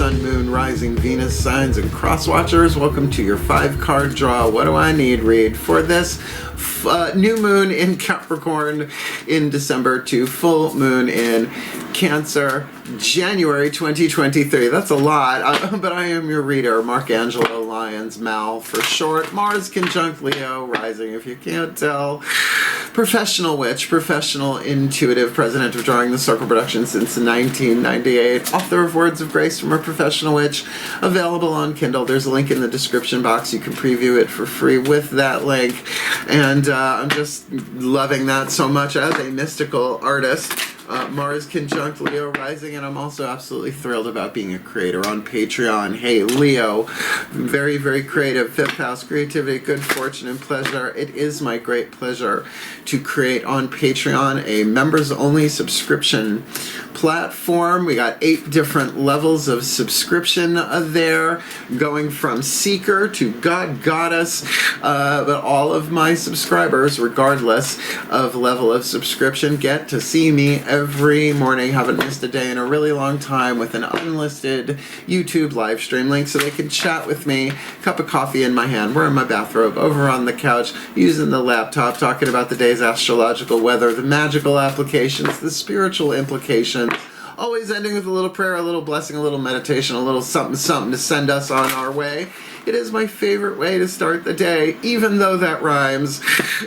Sun, Moon, Rising, Venus, Signs, and Cross Watchers. Welcome to your 5-card draw. What do I need read for this new moon in Capricorn in December to full moon in Cancer, January 2023. That's a lot, but I am your reader, Archangel, Lyons, Mal for short. Mars conjunct Leo, rising, if you can't tell. Professional witch, professional intuitive, president of Drawing the Circle Productions since 1998, author of Words of Grace from a Professional Witch, available on Kindle. There's a link in the description box. You can preview it for free with that link, and I'm just loving that so much as a mystical artist. Mars conjunct Leo rising, and I'm also absolutely thrilled about being a creator on Patreon. Hey, Leo, very, very creative. 5th house, creativity, good fortune, and pleasure. It is my great pleasure to create on Patreon a members-only subscription platform. We got 8 different levels of subscription there, going from Seeker to God Goddess, but all of my subscribers, regardless of level of subscription, get to see me every morning. Haven't missed a day in a really long time, with an unlisted YouTube live stream link so they can chat with me, cup of coffee in my hand, wearing my bathrobe, over on the couch, using the laptop, talking about the day's astrological weather, the magical applications, the spiritual implications, always ending with a little prayer, a little blessing, a little meditation, a little something something to send us on our way. It is my favorite way to start the day, even though that rhymes,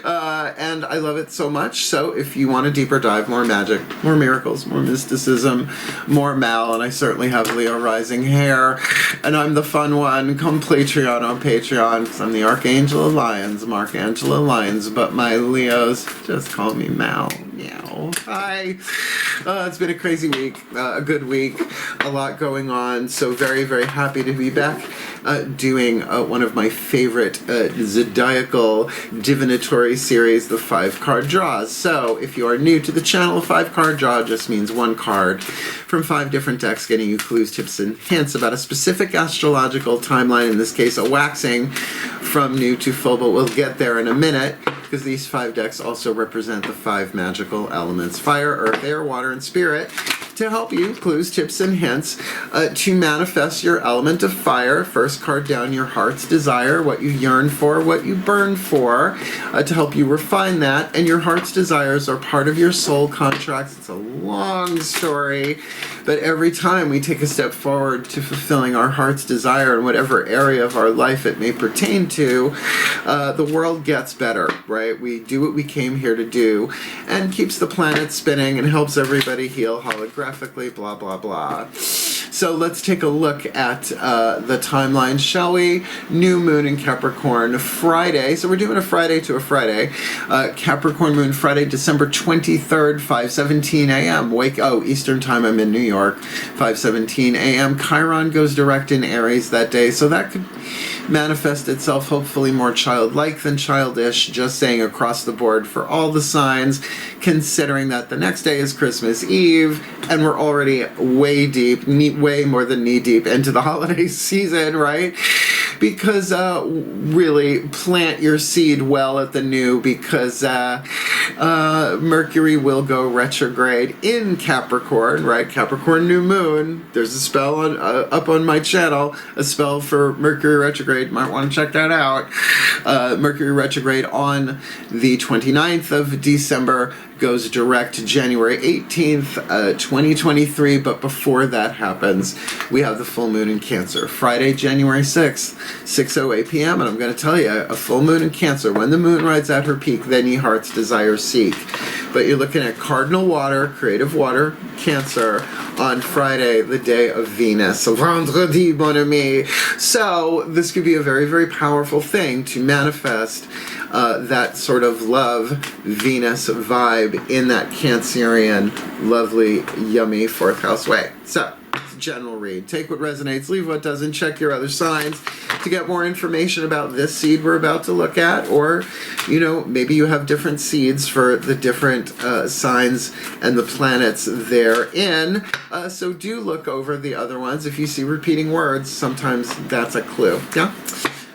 and I love it so much. So if you want a deeper dive, more magic, more miracles, more mysticism, more Mal, and I certainly have Leo rising hair, and I'm the fun one, come Patreon on Patreon, because I'm the Archangel of Lyons, I'm Archangel of Lyons, but my Leos just call me Mal. Meow. Hi. It's been a crazy week, a good week, a lot going on, so very, very happy to be back doing one of my favorite zodiacal divinatory series, the 5-card draws. So if you are new to the channel, a 5-card draw just means one card from 5 different decks, getting you clues, tips, and hints about a specific astrological timeline, in this case a waxing from new to full, but we'll get there in a minute, because these 5 decks also represent the 5 magical elements: fire, earth, air, water, and spirit, to help you, clues, tips, and hints to manifest your element of fire. First card down, your heart's desire, what you yearn for, what you burn for, to help you refine that. And your heart's desires are part of your soul contracts. It's a long story, but every time we take a step forward to fulfilling our heart's desire in whatever area of our life it may pertain to, the world gets better, right? We do what we came here to do, and keeps the planet spinning and helps everybody heal holographically, blah, blah, blah. So let's take a look at the timeline, shall we? New moon in Capricorn, Friday. So we're doing a Friday to a Friday. Capricorn moon, Friday, December 23rd, 5:17 a.m. Eastern time, I'm in New York, 5:17 a.m. Chiron goes direct in Aries that day, so that could manifest itself hopefully more childlike than childish, just saying across the board for all the signs, considering that the next day is Christmas Eve, and we're already way deep, way more than knee deep into the holiday season, right? Because really plant your seed well at the new, because Mercury will go retrograde in Capricorn, right? Capricorn new moon. There's a spell on up on my channel, a spell for Mercury retrograde. Might want to check that out. Mercury retrograde on the 29th of December, goes direct January 18th, 2023, but before that happens, we have the full moon in Cancer, Friday, January 6th, 6:08 p.m., and I'm going to tell you, a full moon in Cancer, when the moon rides at her peak, then ye heart's desire seek. But you're looking at cardinal water, creative water, Cancer, on Friday, the day of Venus, vendredi, mon ami. So this could be a very, very powerful thing to manifest that sort of love Venus vibe in that Cancerian, lovely, yummy 4th house way. So, it's a general read. Take what resonates, leave what doesn't. Check your other signs to get more information about this seed we're about to look at, or, you know, maybe you have different seeds for the different signs and the planets therein. So do look over the other ones. If you see repeating words, sometimes that's a clue. Yeah?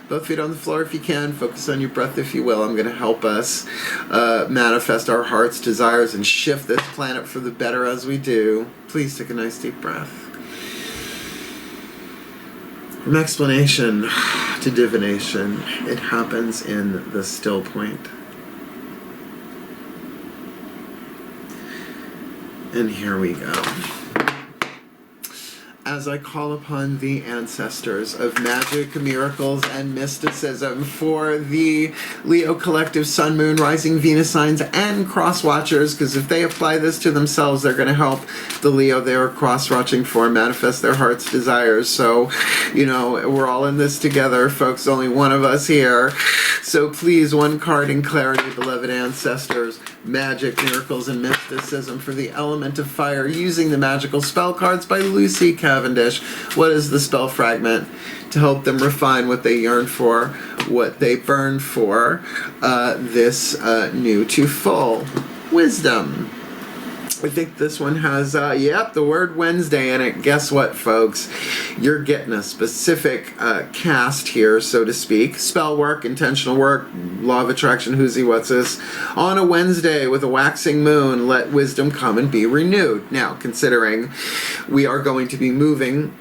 Both feet on the floor if you can. Focus on your breath if you will. I'm going to help us manifest our heart's desires and shift this planet for the better as we do. Please take a nice deep breath. From explanation to divination, it happens in the still point. And here we go. As I call upon the ancestors of magic, miracles, and mysticism for the Leo collective Sun, Moon, Rising, Venus signs, and cross-watchers, because if they apply this to themselves, they're going to help the Leo they are cross-watching for manifest their heart's desires. So, you know, we're all in this together, folks. Only one of us here. So please, one card in clarity, beloved ancestors, magic, miracles, and mysticism for the element of fire using the magical spell cards by Lucy Cavendish. What is the spell fragment? To help them refine what they yearn for, what they burn for, this new to full wisdom. I think this one has, the word Wednesday in it. Guess what, folks? You're getting a specific cast here, so to speak. Spell work, intentional work, law of attraction, who's-y, what's-this. On a Wednesday with a waxing moon, let wisdom come and be renewed. Now, considering we are going to be moving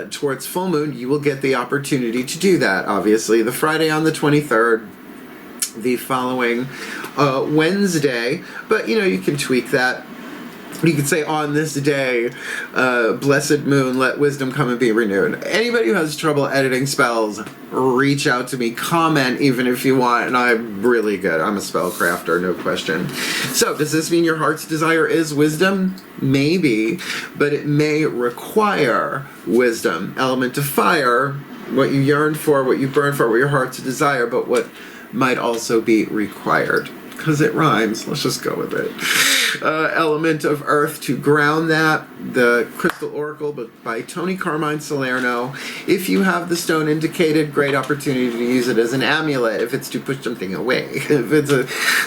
towards full moon, you will get the opportunity to do that, obviously. The Friday on the 23rd, the following Wednesday, but you know, you can tweak that. You could say on this day, blessed moon, let wisdom come and be renewed. Anybody who has trouble editing spells, reach out to me, comment even if you want, and I'm really good. I'm a spell crafter, no question. So, does this mean your heart's desire is wisdom? Maybe, but it may require wisdom. Element of fire, what you yearn for, what you burn for, what your heart's desire, but what might also be required. Because it rhymes, let's just go with it. Element of earth to ground that. The Crystal Oracle by Tony Carmine Salerno. If you have the stone indicated, great opportunity to use it as an amulet if it's to push something away. If it's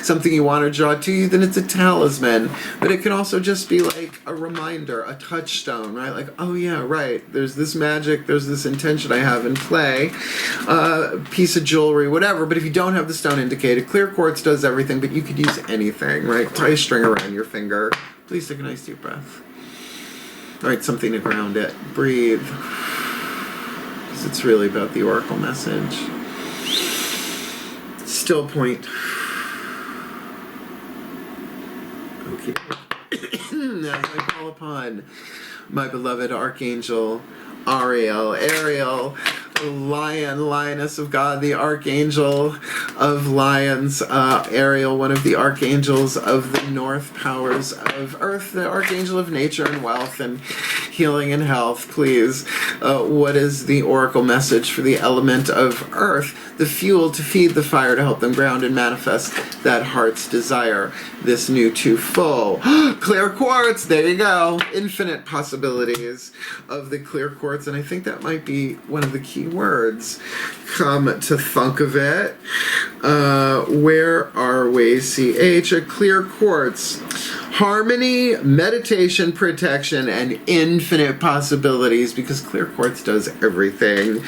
something you want to draw to you, then it's a talisman. But it can also just be like a reminder, a touchstone, right? Like, oh yeah, right, there's this magic, there's this intention I have in play. Piece of jewelry, whatever. But if you don't have the stone indicated, clear quartz does everything, but you could use anything, right? Tie a string around your finger. Please take a nice deep breath. All right, something to ground it. Breathe. Because it's really about the oracle message. Still point. Okay. As I call upon my beloved Archangel, Ariel, Lion, Lioness of God, the Archangel of Lyons, Ariel, one of the Archangels of the North powers of Earth, the Archangel of nature and wealth and healing and health. Please, what is the oracle message for the element of Earth, the fuel to feed the fire to help them ground and manifest that heart's desire, this new to full? Clear quartz, there you go. Infinite possibilities of the clear quartz, and I think that might be one of the key words. Come to think of it, where are we? CH, a clear quartz. Harmony, meditation, protection, and infinite possibilities, because clear quartz does everything.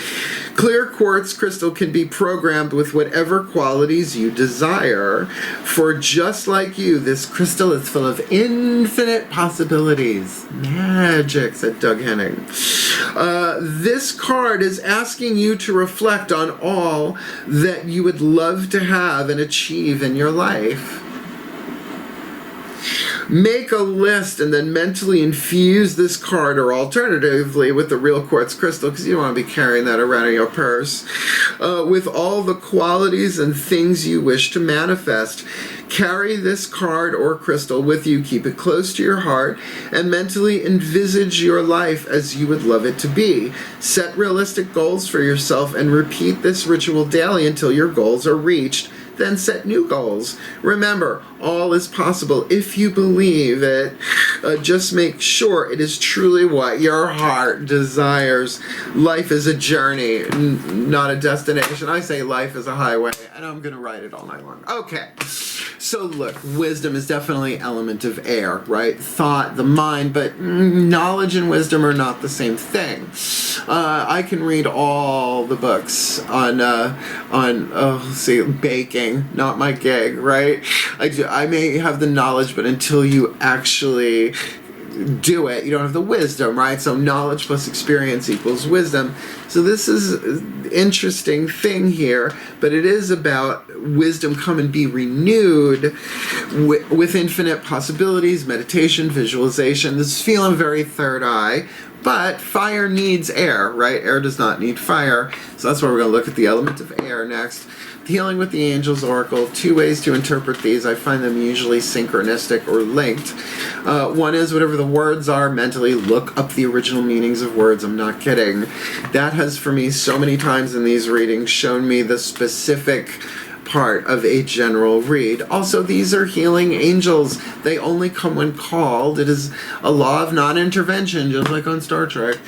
Clear quartz crystal can be programmed with whatever qualities you desire. For just like you, this crystal is full of infinite possibilities. Magic, said Doug Henning. This card is asking you to reflect on all that you would love to have and achieve in your life. Make a list and then mentally infuse this card, or alternatively with the real quartz crystal, because you don't want to be carrying that around in your purse, with all the qualities and things you wish to manifest. Carry this card or crystal with you, keep it close to your heart, and mentally envisage your life as you would love it to be. Set realistic goals for yourself and repeat this ritual daily until your goals are reached. Then set new goals. Remember, all is possible if you believe it. Just make sure it is truly what your heart desires. Life is a journey, not a destination. I say life is a highway, and I'm going to ride it all night long. Okay, so look, wisdom is definitely element of air, right? Thought, the mind, but knowledge and wisdom are not the same thing. I can read all the books on baking. Not my gig, right? I may have the knowledge, but until you actually do it. You don't have the wisdom, right? So knowledge plus experience equals wisdom. So this is an interesting thing here, but it is about wisdom come and be renewed with infinite possibilities, meditation, visualization. This is feeling very third eye. But fire needs air, right? Air does not need fire. So that's why we're going to look at the element of air next. Healing with the Angels Oracle. 2 ways to interpret these. I find them usually synchronistic or linked. One is whatever the words are mentally, look up the original meanings of words. I'm not kidding. That has, for me, so many times in these readings shown me the specific part of a general read. Also, these are healing angels. They only come when called. It is a law of non-intervention, just like on Star Trek,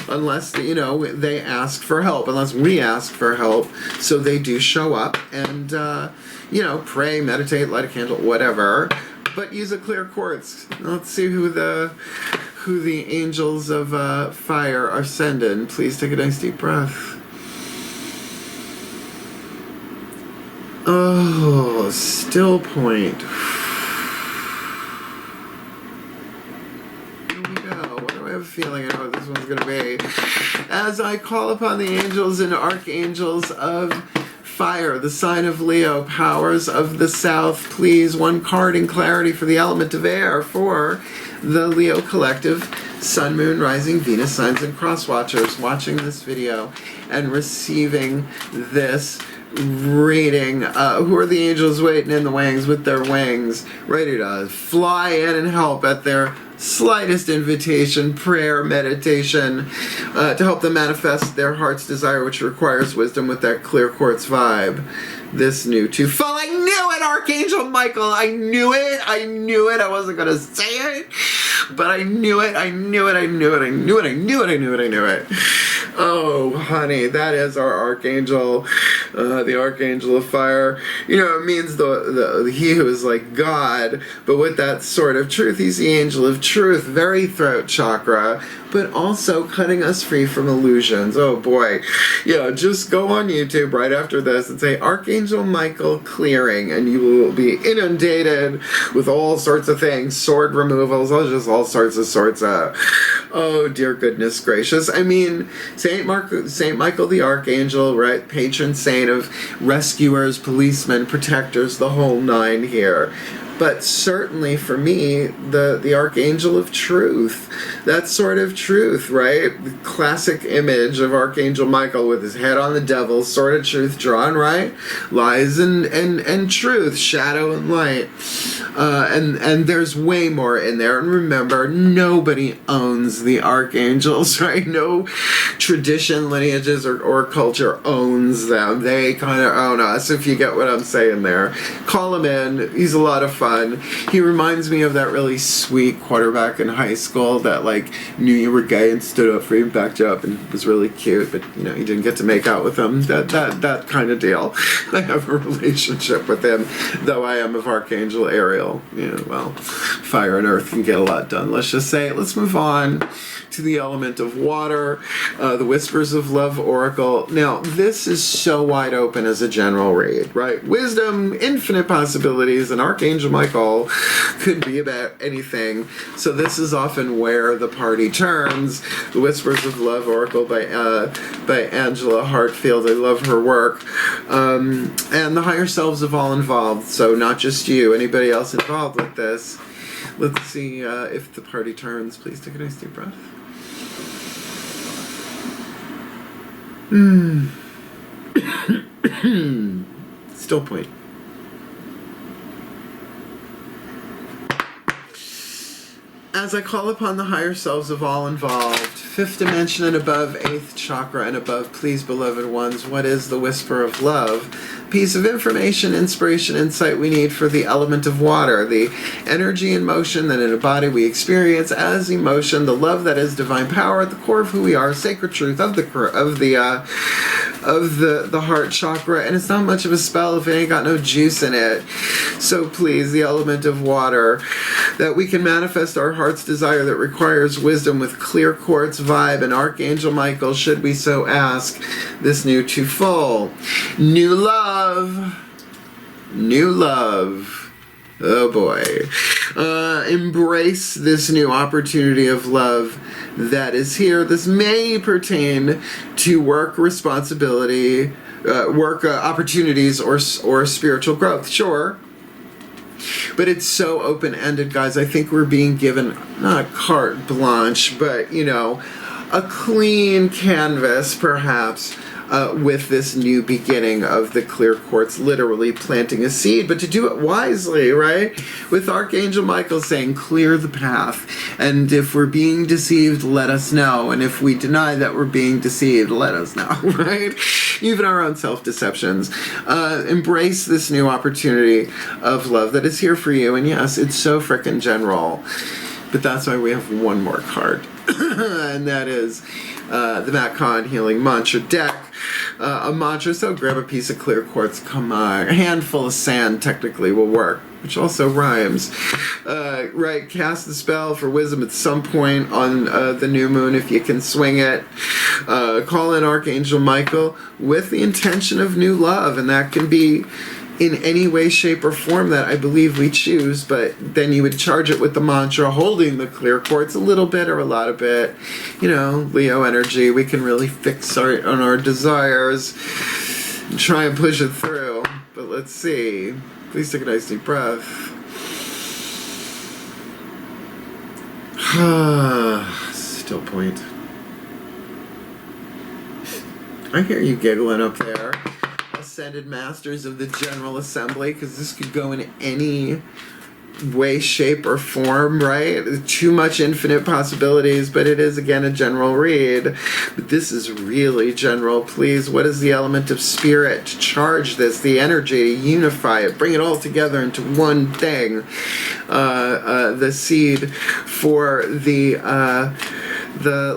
unless, you know, they ask for help, unless we ask for help. So they do show up and, you know, pray, meditate, light a candle, whatever, but use a clear quartz. Let's see who the angels of fire are sending. Please take a nice deep breath. Oh, still point. Here we go. What do I have a feeling I know what this one's going to be? As I call upon the angels and archangels of fire, the sign of Leo, powers of the south, please, one card in clarity for the element of air for the Leo collective, Sun, Moon, Rising, Venus, signs, and cross watchers watching this video and receiving this reading. Who are the angels waiting in the wings with their wings, ready to fly in and help at their slightest invitation, prayer, meditation, to help them manifest their heart's desire, which requires wisdom with that clear quartz vibe. This new twofold. I knew it, Archangel Michael. I knew it. I knew it. I wasn't going to say it, but I knew it. I knew it. I knew it. I knew it. I knew it. I knew it. I knew it. Oh, honey, that is our Archangel, the Archangel of Fire. You know, it means the he who is like God, but with that sort of truth. He's the angel of truth, very throat chakra, but also cutting us free from illusions. Oh, boy. Yeah, just go on YouTube right after this and say Archangel Michael clearing, and you will be inundated with all sorts of things, sword removals, all sorts of oh, dear goodness gracious. I mean, Saint Michael the Archangel, right? Patron saint of rescuers, policemen, protectors, the whole nine here. But certainly for me, the Archangel of Truth, that sort of truth, right? The classic image of Archangel Michael with his head on the devil, sword of truth drawn, right? Lies and truth, shadow and light. And there's way more in there. And remember, nobody owns the archangels, right? No tradition, lineages, or culture owns them. They kind of own us, if you get what I'm saying there. Call him in. He's a lot of fun. He reminds me of that really sweet quarterback in high school that like knew you were gay and stood up for you and backed you up and was really cute, but you know you didn't get to make out with him. That kind of deal. I have a relationship with him, though I am of Archangel Ariel. You know, well, fire and earth can get a lot done. Let's just say, let's move on to the element of water, the Whispers of Love Oracle. Now, this is so wide open as a general read, right? Wisdom, infinite possibilities, and Archangel Michael could be about anything. So this is often where the party turns. The Whispers of Love Oracle by Angela Hartfield. I love her work. And the higher selves of all involved. So not just you, anybody else involved with this. Let's see if the party turns. Please take a nice deep breath. Still point. As I call upon the higher selves of all involved, 5th dimension and above, 8th chakra and above, please, beloved ones, what is the whisper of love? Piece of information, inspiration, insight we need for the element of water, the energy and motion that in a body we experience as emotion, the love that is divine power at the core of who we are, sacred truth of the heart chakra, and it's not much of a spell if it ain't got no juice in it. So please, the element of water, that we can manifest our heart's desire that requires wisdom with clear quartz vibe and Archangel Michael, should we so ask, this new twofold. New love. New love. Oh boy. Embrace this new opportunity of love that is here. This may pertain to work responsibility, work opportunities, or spiritual growth. Sure. But it's so open-ended, guys. I think we're being given, not carte blanche, but, you know, a clean canvas, perhaps, with this new beginning of the clear quartz literally planting a seed, but to do it wisely, right? With Archangel Michael saying, clear the path. And if we're being deceived, let us know. And if we deny that we're being deceived, let us know, right? Even our own self-deceptions. Embrace this new opportunity of love that is here for you. And yes, it's so frickin' general. But that's why we have one more card. And that is the Matt Kahn Healing Mantra deck. A mantra, so grab a piece of clear quartz, come on, a handful of sand technically will work, which also rhymes. Right, cast the spell for wisdom at some point on the new moon if you can swing it. Call in Archangel Michael with the intention of new love, and that can be in any way, shape, or form that I believe we choose, but then you would charge it with the mantra, holding the clear quartz a little bit or a lot of it. You know, Leo energy, we can really fix on our desires and try and push it through. But let's see. Please take a nice deep breath. Still point. I hear you giggling up there. Ascended Masters of the General Assembly, because this could go in any way, shape, or form, right? Too much infinite possibilities, but it is, again, a general read. But this is really general. Please, what is the element of spirit to charge this, the energy, to unify it, bring it all together into one thing? The seed for the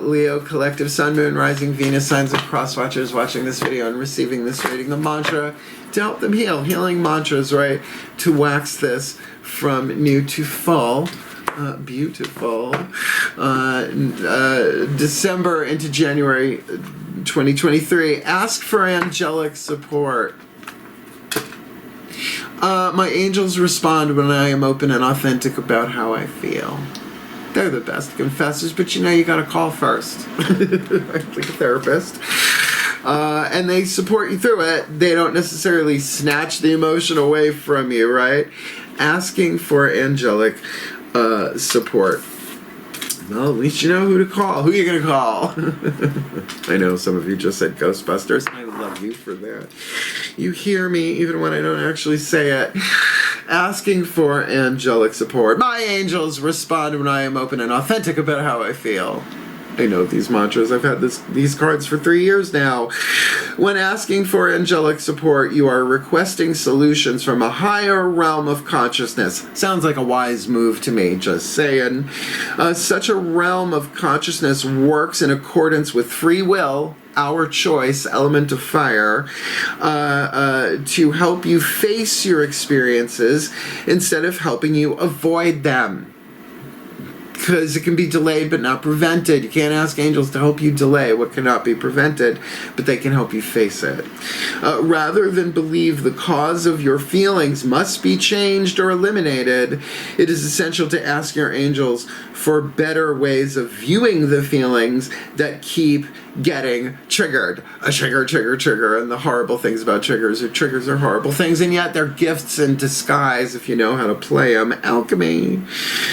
Leo collective Sun, Moon, Rising, Venus signs and cross watchers watching this video and receiving this reading. The mantra to help them heal. Healing mantras, right? To wax this from new to full. Beautiful. December into January 2023. Ask for angelic support. My angels respond when I am open and authentic about how I feel. They're the best confessors, but you know you gotta call first. Like a therapist. And they support you through it. They don't necessarily snatch the emotion away from you, right? Asking for angelic support. Well, at least you know who to call. Who are you going to call? I know some of you just said Ghostbusters. I love you for that. You hear me even when I don't actually say it. Asking for angelic support. My angels respond when I am open and authentic about how I feel. I know these mantras. I've had these cards for 3 years now. When asking for angelic support, you are requesting solutions from a higher realm of consciousness. Sounds like a wise move to me, just saying. Such a realm of consciousness works in accordance with free will, our choice, element of fire, to help you face your experiences instead of helping you avoid them. Because it can be delayed but not prevented. You can't ask angels to help you delay what cannot be prevented, but they can help you face it. Rather than believe the cause of your feelings must be changed or eliminated, it is essential to ask your angels for better ways of viewing the feelings that keep getting triggered. A trigger, and the horrible things about triggers are horrible things, and yet they're gifts in disguise if you know how to play them. Alchemy.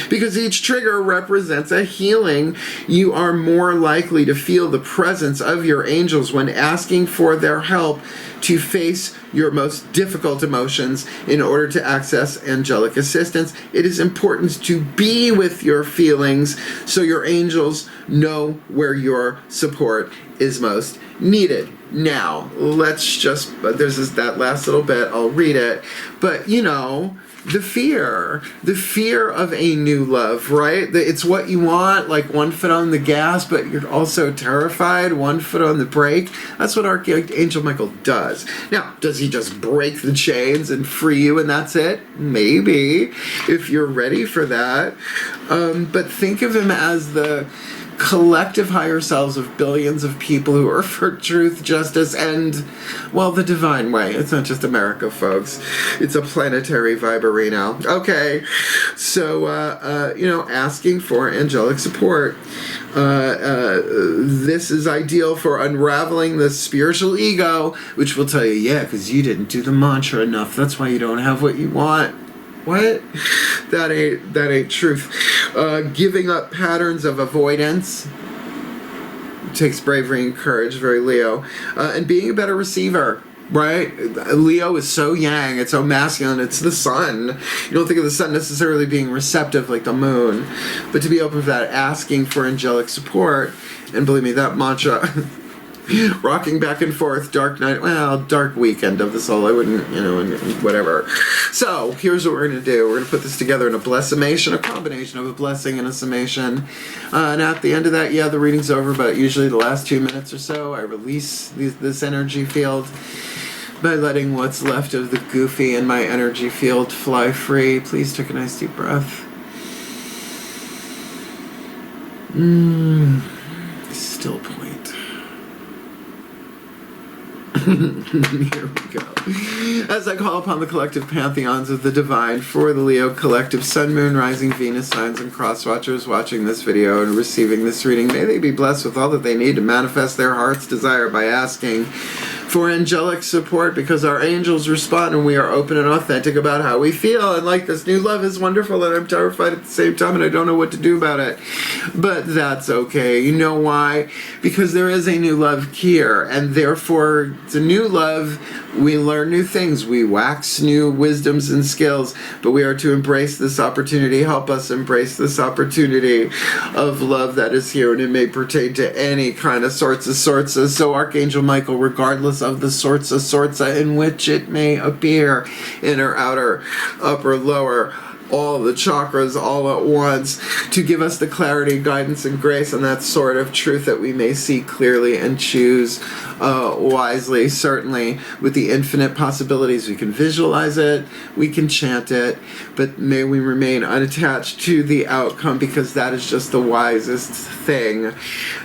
Because each trigger represents a healing. You are more likely to feel the presence of your angels when asking for their help to face your most difficult emotions in order to access angelic assistance. It is important to be with your feelings so your angels know where your support is most needed. Now, let's just, there's that last little bit, I'll read it, but you know, the fear of a new love, right? It's what you want, like one foot on the gas, but you're also terrified, one foot on the brake. That's what Archangel Michael does. Now, does he just break the chains and free you and that's it? Maybe, if you're ready for that. But think of him as the collective higher selves of billions of people who are for truth, justice, and, well, the divine way. It's not just America, folks. It's a planetary vibarino. Okay, so, asking for angelic support. This is ideal for unraveling the spiritual ego, which will tell you, yeah, because you didn't do the mantra enough. That's why you don't have what you want. What? That ain't truth. Giving up patterns of avoidance. It takes bravery and courage, very Leo. And being a better receiver. Right? Leo is so yang, it's so masculine, it's the sun. You don't think of the sun necessarily being receptive like the moon, but to be open for that, asking for angelic support, and believe me, that mantra, rocking back and forth, dark night, well, dark weekend of the soul, I wouldn't, whatever. So, here's what we're going to do. We're going to put this together in a blessimation, a combination of a blessing and a summation. And at the end of that, the reading's over, but usually the last 2 minutes or so, I release this energy field by letting what's left of the goofy in my energy field fly free. Please take a nice deep breath. Still point. Here we go. As I call upon the collective pantheons of the divine for the Leo collective sun, moon, rising, Venus signs, and cross watchers watching this video and receiving this reading, may they be blessed with all that they need to manifest their heart's desire by asking for angelic support, because our angels respond and we are open and authentic about how we feel. And like, this new love is wonderful and I'm terrified at the same time and I don't know what to do about it. But that's okay. You know why? Because there is a new love here, and therefore the new love, we learn new things, we wax new wisdoms and skills, but we are to embrace this opportunity. Help us embrace this opportunity of love that is here, and it may pertain to any kind of sorts of. So Archangel Michael, regardless of the sorts of in which it may appear, inner, outer, upper, lower, all the chakras all at once, to give us the clarity, guidance, and grace on that sort of truth that we may see clearly and choose wisely. Certainly, with the infinite possibilities, we can visualize it, we can chant it, but may we remain unattached to the outcome, because that is just the wisest thing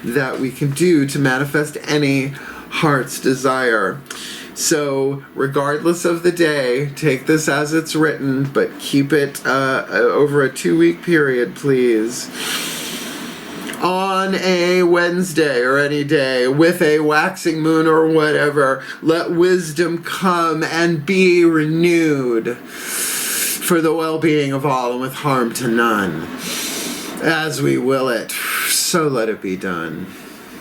that we can do to manifest any heart's desire. So, regardless of the day, take this as it's written, but keep it over a 2-week period, please. On a Wednesday or any day, with a waxing moon or whatever, let wisdom come and be renewed for the well-being of all and with harm to none. As we will it, so let it be done.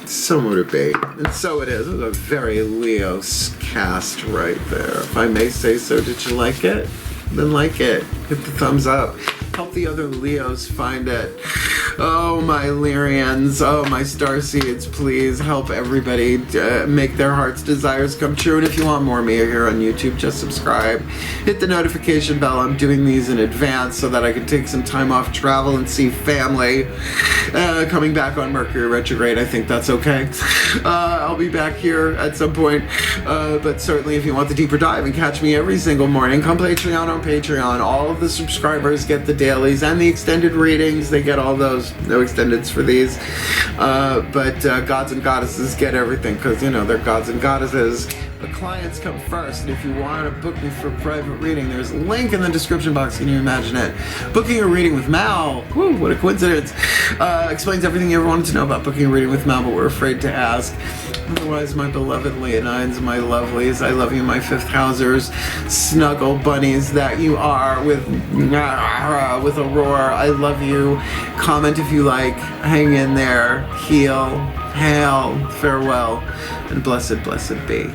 So motivate, and so it is. It was a very Leo cast right there, if I may say so. Did you like it? Then like it. Hit the thumbs up. Help the other Leos find it. Oh, my Lyrians. Oh, my starseeds. Please help everybody make their heart's desires come true. And if you want more of me here on YouTube, just subscribe. Hit the notification bell. I'm doing these in advance so that I can take some time off travel and see family. Coming back on Mercury retrograde, I think that's okay. I'll be back here at some point. But certainly if you want the deeper dive and catch me every single morning, come Patreon on Patreon. All of the subscribers get the dailies and the extended readings. They get all those. No extendeds for these. But gods and goddesses get everything, because, they're gods and goddesses. The clients come first, and if you want to book me for a private reading, there's a link in the description box. Can you imagine it? Booking a reading with Mal, whoo, what a coincidence, explains everything you ever wanted to know about booking a reading with Mal, but we're afraid to ask. Otherwise, my beloved Leonines, my lovelies, I love you, my fifth housers, snuggle bunnies that you are, with Aurora, I love you. Comment if you like, hang in there, heal, hail, farewell, and blessed, blessed be.